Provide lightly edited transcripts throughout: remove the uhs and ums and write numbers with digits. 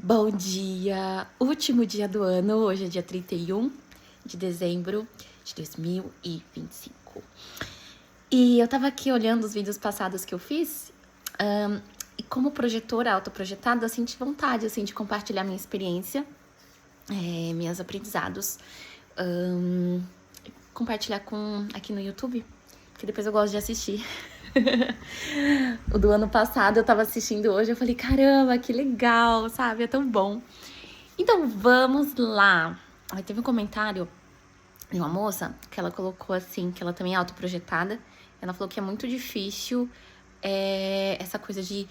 Bom dia! Último dia do ano, hoje é dia 31 de dezembro de 2025. E eu tava aqui olhando os vídeos passados que eu fiz, e como projetora autoprojetada, eu senti vontade, assim, de compartilhar minha experiência, meus aprendizados, compartilhar aqui no YouTube, que depois eu gosto de assistir. O do ano passado eu tava assistindo hoje, eu falei, caramba, que legal, sabe? É tão bom. Então, vamos lá. Aí teve um comentário de uma moça que ela colocou assim, que ela também é autoprojetada. Ela falou que é muito difícil essa coisa de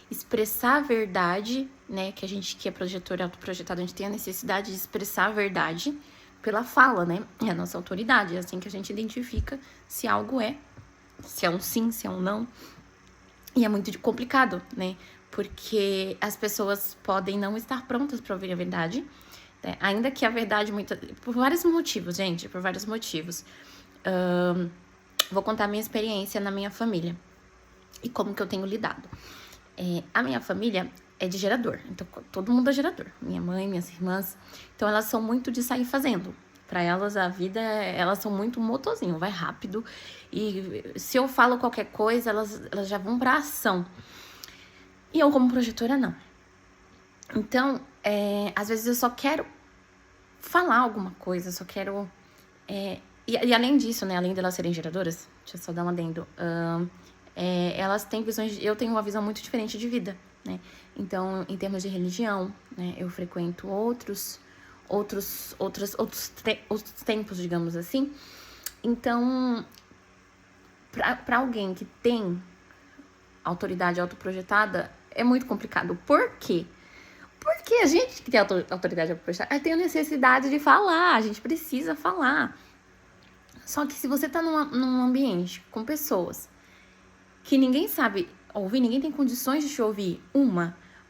expressar a verdade, né? Que a gente que é projetor autoprojetado, a gente tem a necessidade de expressar a verdade pela fala, né? É a nossa autoridade, é assim que a gente identifica se algo se é um sim, se é um não. E é muito complicado, né? Porque as pessoas podem não estar prontas para ouvir a verdade, né? Ainda que a verdade, por vários motivos, gente, por vários motivos. Vou contar minha experiência na minha família e como que eu tenho lidado. A minha família é de gerador, então todo mundo é gerador. Minha mãe, minhas irmãs. Então elas são muito de sair fazendo. Para elas, a vida, elas são muito motorzinho, vai rápido. E se eu falo qualquer coisa, elas já vão pra ação. E eu, como projetora, não. Então, às vezes eu só quero falar alguma coisa, só quero... E além disso, né, além delas serem geradoras, deixa eu só dar um adendo, elas têm visões... Eu tenho uma visão muito diferente de vida, né? Então, em termos de religião, né, eu frequento outros tempos, digamos assim. Então, para alguém que tem autoridade autoprojetada, é muito complicado. Por quê? Porque a gente que tem autoridade autoprojetada tem a necessidade de falar, a gente precisa falar. Só que se você tá num ambiente com pessoas que ninguém sabe ouvir, ninguém tem condições de te ouvir,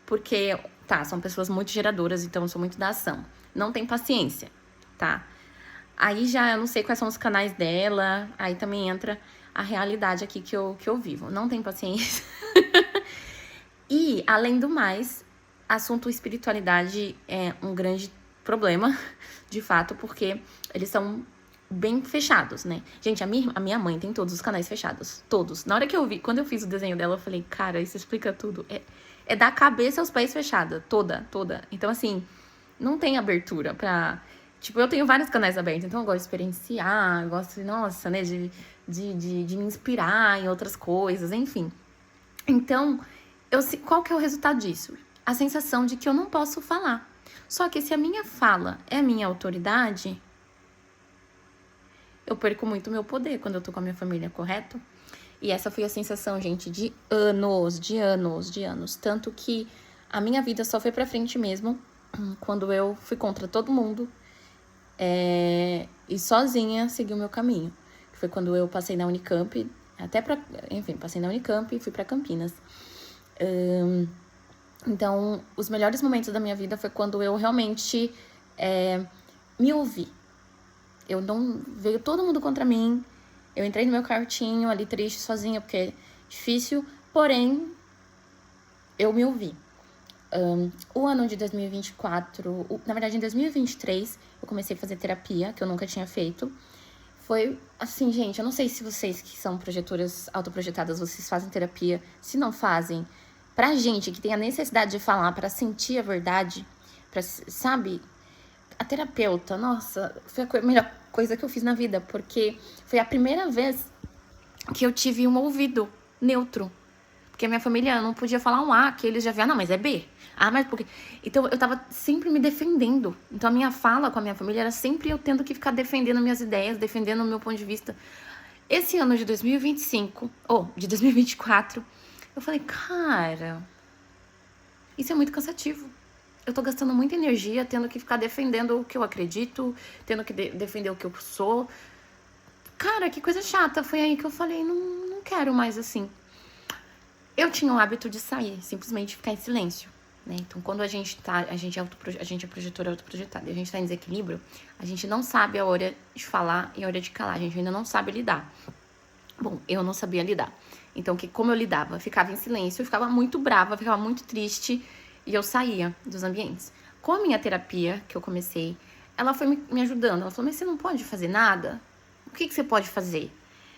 porque, são pessoas muito geradoras, então eu sou muito da ação. Não tem paciência, tá? Aí já eu não sei quais são os canais dela, aí também entra a realidade aqui que eu vivo. Não tem paciência. E, além do mais, assunto espiritualidade é um grande problema, de fato, porque eles são bem fechados, né? Gente, a minha mãe tem todos os canais fechados. Todos. Na hora que eu vi, quando eu fiz o desenho dela, eu falei, cara, isso explica tudo. É da cabeça aos pés fechada. Toda. Então, assim, não tem abertura pra... Tipo, eu tenho vários canais abertos, então eu gosto de experienciar, eu gosto, nossa, né, de me inspirar em outras coisas, enfim. Então, qual que é o resultado disso? A sensação de que eu não posso falar. Só que se a minha fala é a minha autoridade, eu perco muito meu poder quando eu tô com a minha família, correto? E essa foi a sensação, gente, de anos. Tanto que a minha vida só foi pra frente mesmo quando eu fui contra todo mundo e sozinha segui o meu caminho. Foi quando eu passei na Unicamp, passei na Unicamp e fui pra Campinas. Então, os melhores momentos da minha vida foi quando eu realmente me ouvi. Eu não... Veio todo mundo contra mim. Eu entrei no meu quartinho ali triste, sozinha, porque é difícil. Porém, eu me ouvi. O ano de 2024... Na verdade, em 2023, eu comecei a fazer terapia, que eu nunca tinha feito. Foi assim, gente, eu não sei se vocês que são projetoras autoprojetadas, vocês fazem terapia. Se não fazem, pra gente que tem a necessidade de falar, pra sentir a verdade, sabe? A terapeuta, nossa, foi a melhor coisa que eu fiz na vida, porque foi a primeira vez que eu tive um ouvido neutro. Porque a minha família não podia falar um A, que eles já viam, não, mas é B. Ah, mas por quê? Então eu tava sempre me defendendo. Então a minha fala com a minha família era sempre eu tendo que ficar defendendo minhas ideias, defendendo o meu ponto de vista. Esse ano de 2025, de 2024, eu falei, cara, isso é muito cansativo. Eu tô gastando muita energia tendo que ficar defendendo o que eu acredito, tendo que defender o que eu sou. Cara, que coisa chata. Foi aí que eu falei, não quero mais assim. Eu tinha o hábito de sair, simplesmente ficar em silêncio, né? Então, quando a gente é projetora autoprojetada e a gente tá em desequilíbrio, a gente não sabe a hora de falar e a hora de calar. A gente ainda não sabe lidar. Bom, eu não sabia lidar. Então, como eu lidava? Ficava em silêncio, eu ficava muito brava, ficava muito triste. e eu saía dos ambientes. Com a minha terapia, que eu comecei, ela foi me ajudando. Ela falou, mas você não pode fazer nada? O que você pode fazer?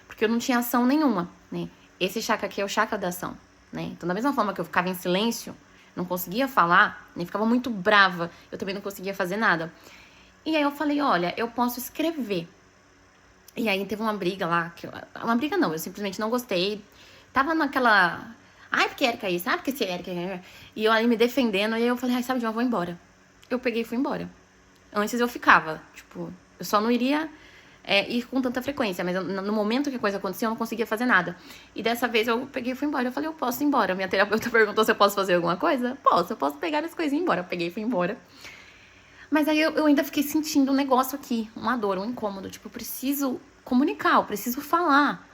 Porque eu não tinha ação nenhuma, né? Esse chakra aqui é o chakra da ação, né? Então, da mesma forma que eu ficava em silêncio, não conseguia falar, nem ficava muito brava, eu também não conseguia fazer nada. E aí eu falei, olha, eu posso escrever. E aí teve uma briga lá, uma briga não, eu simplesmente não gostei. Tava naquela, ai, porque Érica é isso, ai, porque se Érica é... E eu ali me defendendo, e aí eu falei, ai, sabe de uma, eu vou embora. Eu peguei e fui embora. Antes eu ficava, tipo, eu só não iria ir com tanta frequência, mas no momento que a coisa aconteceu, eu não conseguia fazer nada. E dessa vez eu peguei e fui embora. Eu falei, eu posso ir embora. Minha terapeuta perguntou se eu posso fazer alguma coisa. Posso, eu posso pegar as coisas e ir embora. Eu peguei e fui embora. Mas aí eu ainda fiquei sentindo um negócio aqui, uma dor, um incômodo. Tipo, eu preciso comunicar, eu preciso falar.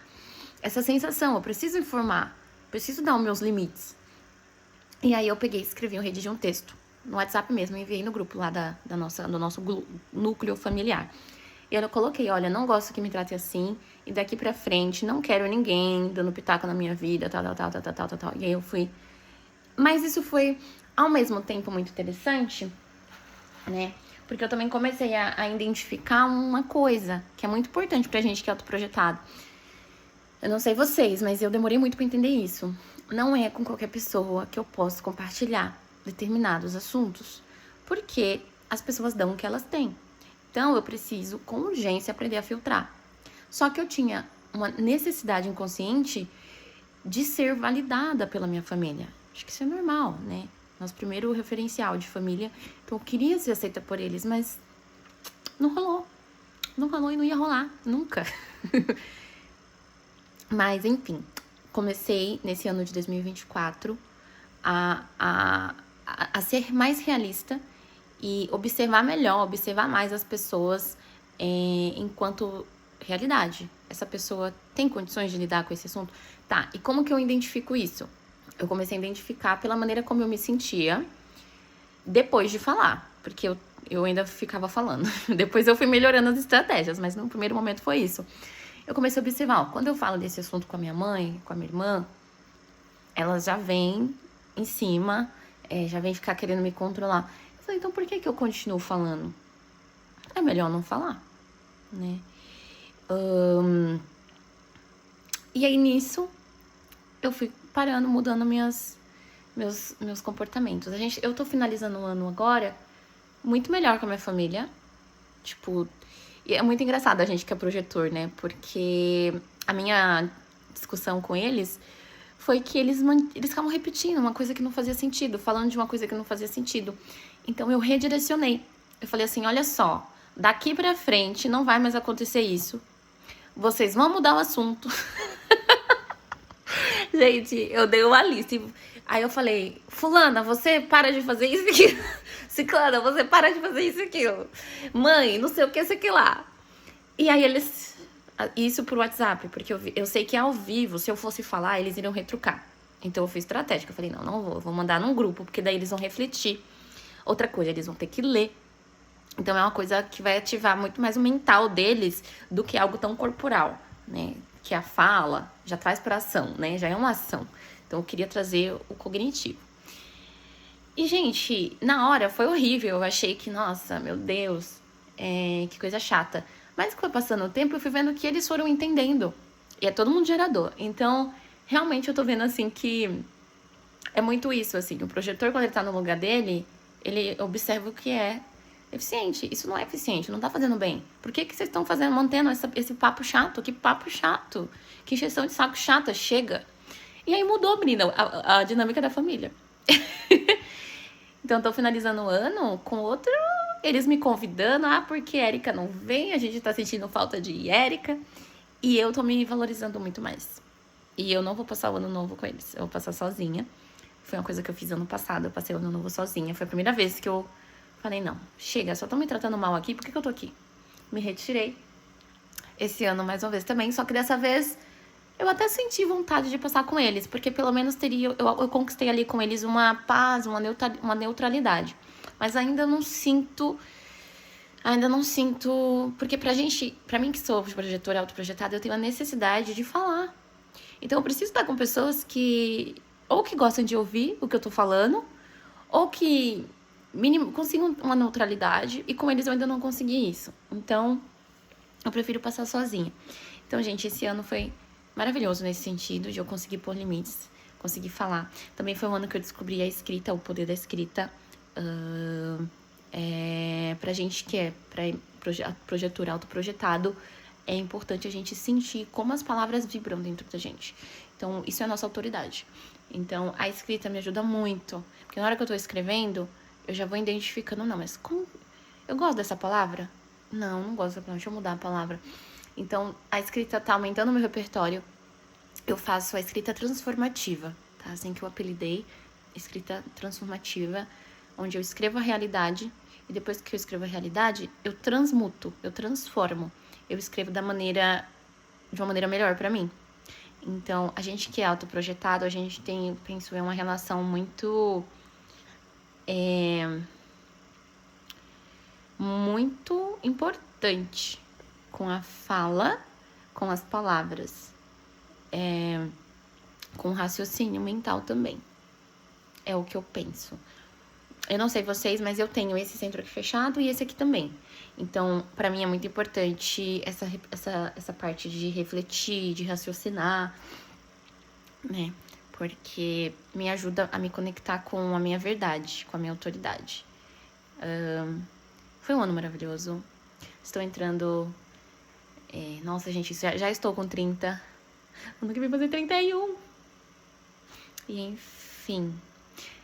Essa sensação, eu preciso informar. Preciso dar os meus limites. E aí eu peguei e escrevi, eu redigi um texto. No WhatsApp mesmo, enviei no grupo lá do nosso núcleo familiar. E eu coloquei, olha, não gosto que me trate assim. E daqui pra frente, não quero ninguém dando pitaco na minha vida, tal. E aí eu fui... Mas isso foi, ao mesmo tempo, muito interessante, né? Porque eu também comecei a identificar uma coisa que é muito importante pra gente que é autoprojetado. Eu não sei vocês, mas eu demorei muito pra entender isso. Não é com qualquer pessoa que eu posso compartilhar determinados assuntos, porque as pessoas dão o que elas têm. Então, eu preciso, com urgência, aprender a filtrar. Só que eu tinha uma necessidade inconsciente de ser validada pela minha família. Acho que isso é normal, né? Nosso primeiro referencial de família. Então, eu queria ser aceita por eles, mas não rolou. Não rolou e não ia rolar, nunca. Mas, enfim, comecei nesse ano de 2024 a ser mais realista e observar melhor, observar mais as pessoas enquanto realidade. Essa pessoa tem condições de lidar com esse assunto? Tá, e como que eu identifico isso? Eu comecei a identificar pela maneira como eu me sentia depois de falar, porque eu ainda ficava falando. Depois eu fui melhorando as estratégias, mas no primeiro momento foi isso. Eu comecei a observar, ó, quando eu falo desse assunto com a minha mãe, com a minha irmã, elas já vêm em cima, já vêm ficar querendo me controlar. Eu falei, então por que eu continuo falando? É melhor não falar, né? E aí, nisso, eu fui parando, mudando meus comportamentos. Eu tô finalizando o ano agora muito melhor com a minha família. Tipo, e é muito engraçado a gente que é projetor, né? Porque a minha discussão com eles foi que eles ficavam repetindo uma coisa que não fazia sentido, falando de uma coisa que não fazia sentido. Então, eu redirecionei. Eu falei assim, olha só, daqui pra frente não vai mais acontecer isso. Vocês vão mudar o assunto. Gente, eu dei uma lista. Aí eu falei, fulana, você para de fazer isso e aquilo. Ciclana, você para de fazer isso e aquilo. Mãe, não sei o que, isso aqui lá. E aí eles... Isso por WhatsApp, porque eu sei que ao vivo, se eu fosse falar, eles iriam retrucar. Então eu fui estratégica. Eu falei, não vou mandar num grupo, porque daí eles vão refletir. Outra coisa, eles vão ter que ler. Então é uma coisa que vai ativar muito mais o mental deles do que algo tão corporal, né? Que a fala já traz para ação, né? Já é uma ação. Então eu queria trazer o cognitivo. E, gente, na hora foi horrível. Eu achei que, nossa, meu Deus, que coisa chata. Mas que foi passando o tempo, eu fui vendo que eles foram entendendo. E é todo mundo gerador. Então, realmente eu tô vendo, assim, que é muito isso, assim. O projetor, quando ele tá no lugar dele, ele observa o que é eficiente. Isso não é eficiente, não tá fazendo bem. Por que vocês estão mantendo esse papo chato? Que papo chato. Que injeção de saco chata. Chega. E aí mudou, menina, a dinâmica da família. Então, tô finalizando o ano com outro... Eles me convidando, porque Érica não vem, a gente tá sentindo falta de Érica. E eu tô me valorizando muito mais. E eu não vou passar o ano novo com eles, eu vou passar sozinha. Foi uma coisa que eu fiz ano passado, eu passei o ano novo sozinha. Foi a primeira vez que eu falei, não, chega, só estão me tratando mal aqui, por que eu tô aqui? Me retirei. Esse ano mais uma vez também, só que dessa vez eu até senti vontade de passar com eles, porque pelo menos eu conquistei ali com eles uma paz, uma neutralidade. Mas ainda não sinto, porque pra mim que sou projetora autoprojetada, eu tenho a necessidade de falar. Então eu preciso estar com pessoas que, ou que gostam de ouvir o que eu tô falando, ou que consigam uma neutralidade, e com eles eu ainda não consegui isso. Então, eu prefiro passar sozinha. Então, gente, esse ano foi maravilhoso nesse sentido, de eu conseguir pôr limites, conseguir falar. Também foi um ano que eu descobri a escrita, o poder da escrita. Pra gente que é projetor autoprojetado, é importante a gente sentir como as palavras vibram dentro da gente. Então, isso é a nossa autoridade. Então, a escrita me ajuda muito. Porque na hora que eu tô escrevendo, eu já vou identificando, não, mas como... Eu gosto dessa palavra? Não gosto dessa palavra, deixa eu mudar a palavra. Então, a escrita tá aumentando o meu repertório. Eu faço a escrita transformativa, tá? Assim que eu apelidei, escrita transformativa, onde eu escrevo a realidade e depois que eu escrevo a realidade, eu transmuto, eu transformo. Eu escrevo de uma maneira melhor pra mim. Então, a gente que é autoprojetado, a gente tem, penso, uma relação muito muito importante com a fala, com as palavras, com o raciocínio mental também. É o que eu penso. Eu não sei vocês, mas eu tenho esse centro aqui fechado e esse aqui também. Então, pra mim é muito importante essa parte de refletir, de raciocinar, né? Porque me ajuda a me conectar com a minha verdade, com a minha autoridade. Foi um ano maravilhoso. Estou entrando... nossa, gente, já estou com 30. Ano que vem fazer 31. E, enfim...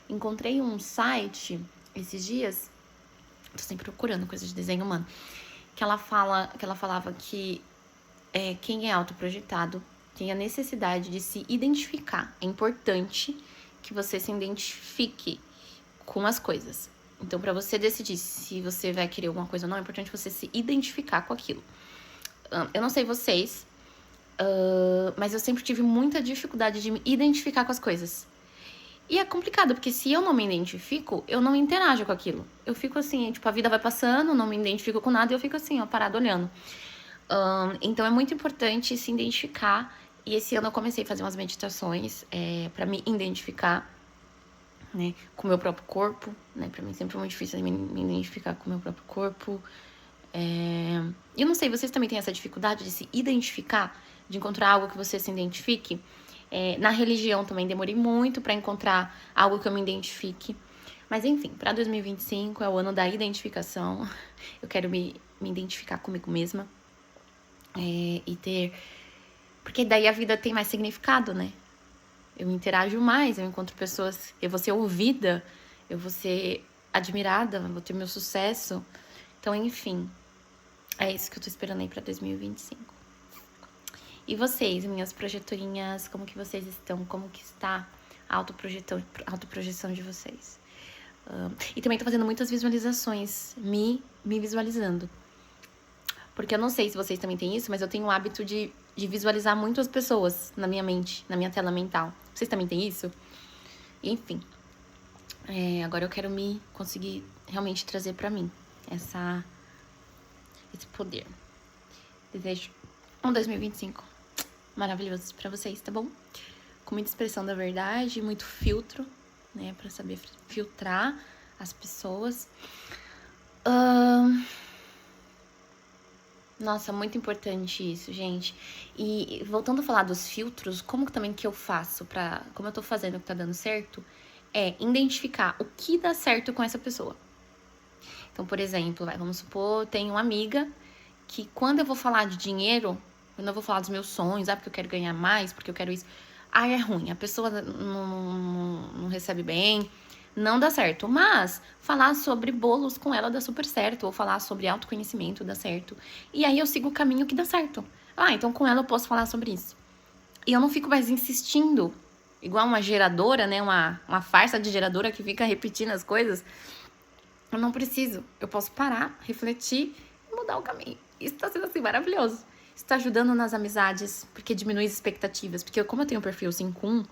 Encontrei um site esses dias, tô sempre procurando coisa de desenho humano, que ela falava que quem é autoprojetado tem a necessidade de se identificar. É importante que você se identifique com as coisas. Então, pra você decidir se você vai querer alguma coisa ou não, é importante você se identificar com aquilo. Eu não sei vocês, mas eu sempre tive muita dificuldade de me identificar com as coisas. E é complicado, porque se eu não me identifico, eu não interajo com aquilo. Eu fico assim, tipo, a vida vai passando, não me identifico com nada e eu fico assim, ó, parado olhando. Então é muito importante se identificar. E esse ano eu comecei a fazer umas meditações pra me identificar, né, com o meu próprio corpo, né? Pra mim sempre foi muito difícil me identificar com o meu próprio corpo. Eu não sei, vocês também têm essa dificuldade de se identificar, de encontrar algo que você se identifique? Na religião também demorei muito pra encontrar algo que eu me identifique. Mas enfim, pra 2025 é o ano da identificação. Eu quero me identificar comigo mesma. E ter... Porque daí a vida tem mais significado, né? Eu interajo mais, eu encontro pessoas... Eu vou ser ouvida, eu vou ser admirada, eu vou ter meu sucesso. Então, enfim, é isso que eu tô esperando aí pra 2025. E vocês, minhas projetorinhas, como que vocês estão? Como que está a autoprojeção de vocês? E também tô fazendo muitas visualizações, me visualizando. Porque eu não sei se vocês também têm isso, mas eu tenho o hábito de visualizar muitas pessoas na minha mente, na minha tela mental. Vocês também têm isso? E, enfim, agora eu quero conseguir realmente trazer pra mim esse poder. Desejo um 2025 maravilhoso pra vocês, tá bom? Com muita expressão da verdade, muito filtro, né? Pra saber filtrar as pessoas. Nossa, muito importante isso, gente. E voltando a falar dos filtros, como também que eu faço como eu tô fazendo que tá dando certo, identificar o que dá certo com essa pessoa. Então, por exemplo, vamos supor, tem uma amiga que quando eu vou falar de dinheiro, quando eu vou falar dos meus sonhos, porque eu quero ganhar mais, porque eu quero isso, é ruim, a pessoa não recebe bem, não dá certo. Mas falar sobre bolos com ela dá super certo, ou falar sobre autoconhecimento dá certo. E aí eu sigo o caminho que dá certo. Então com ela eu posso falar sobre isso. E eu não fico mais insistindo, igual uma geradora, né, uma farsa de geradora que fica repetindo as coisas. Eu não preciso, eu posso parar, refletir e mudar o caminho. Isso tá sendo assim maravilhoso. Isso tá ajudando nas amizades, porque diminui as expectativas. Porque como eu tenho um perfil 5-1,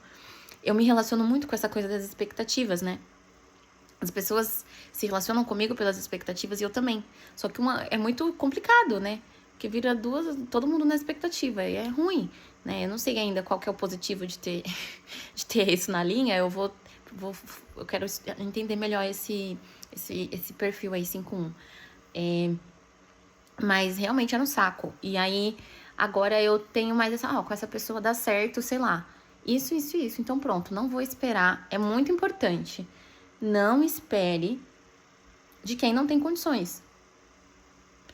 eu me relaciono muito com essa coisa das expectativas, né? As pessoas se relacionam comigo pelas expectativas e eu também. Só que é muito complicado, né? Porque vira todo mundo na expectativa e é ruim, né? Eu não sei ainda qual que é o positivo de ter isso na linha. Eu vou eu quero entender melhor esse perfil aí, 5-1. Mas realmente era um saco. E aí, agora eu tenho mais essa... com essa pessoa dá certo, sei lá. Isso. Então pronto, não vou esperar. É muito importante. Não espere de quem não tem condições.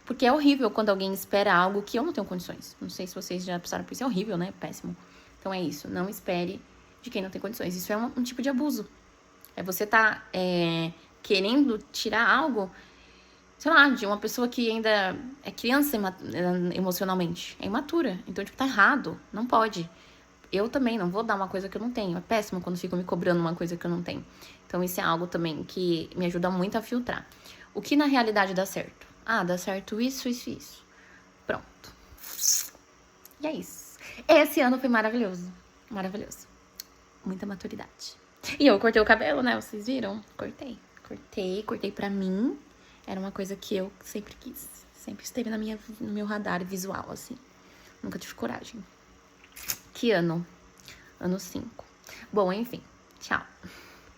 Porque é horrível quando alguém espera algo que eu não tenho condições. Não sei se vocês já passaram por isso. É horrível, né? Péssimo. Então é isso. Não espere de quem não tem condições. Isso é um tipo de abuso. É você querendo tirar algo, sei lá, de uma pessoa que ainda é criança emocionalmente. É imatura. Então, tipo, tá errado. Não pode. Eu também não vou dar uma coisa que eu não tenho. É péssimo quando ficam me cobrando uma coisa que eu não tenho. Então, isso é algo também que me ajuda muito a filtrar. O que na realidade dá certo? Dá certo isso. Pronto. E é isso. Esse ano foi maravilhoso. Maravilhoso. Muita maturidade. E eu cortei o cabelo, né? Vocês viram? Cortei pra mim. Era uma coisa que eu sempre quis. Sempre esteve no meu radar visual, assim. Nunca tive coragem. Que ano? Ano 5. Bom, enfim. Tchau.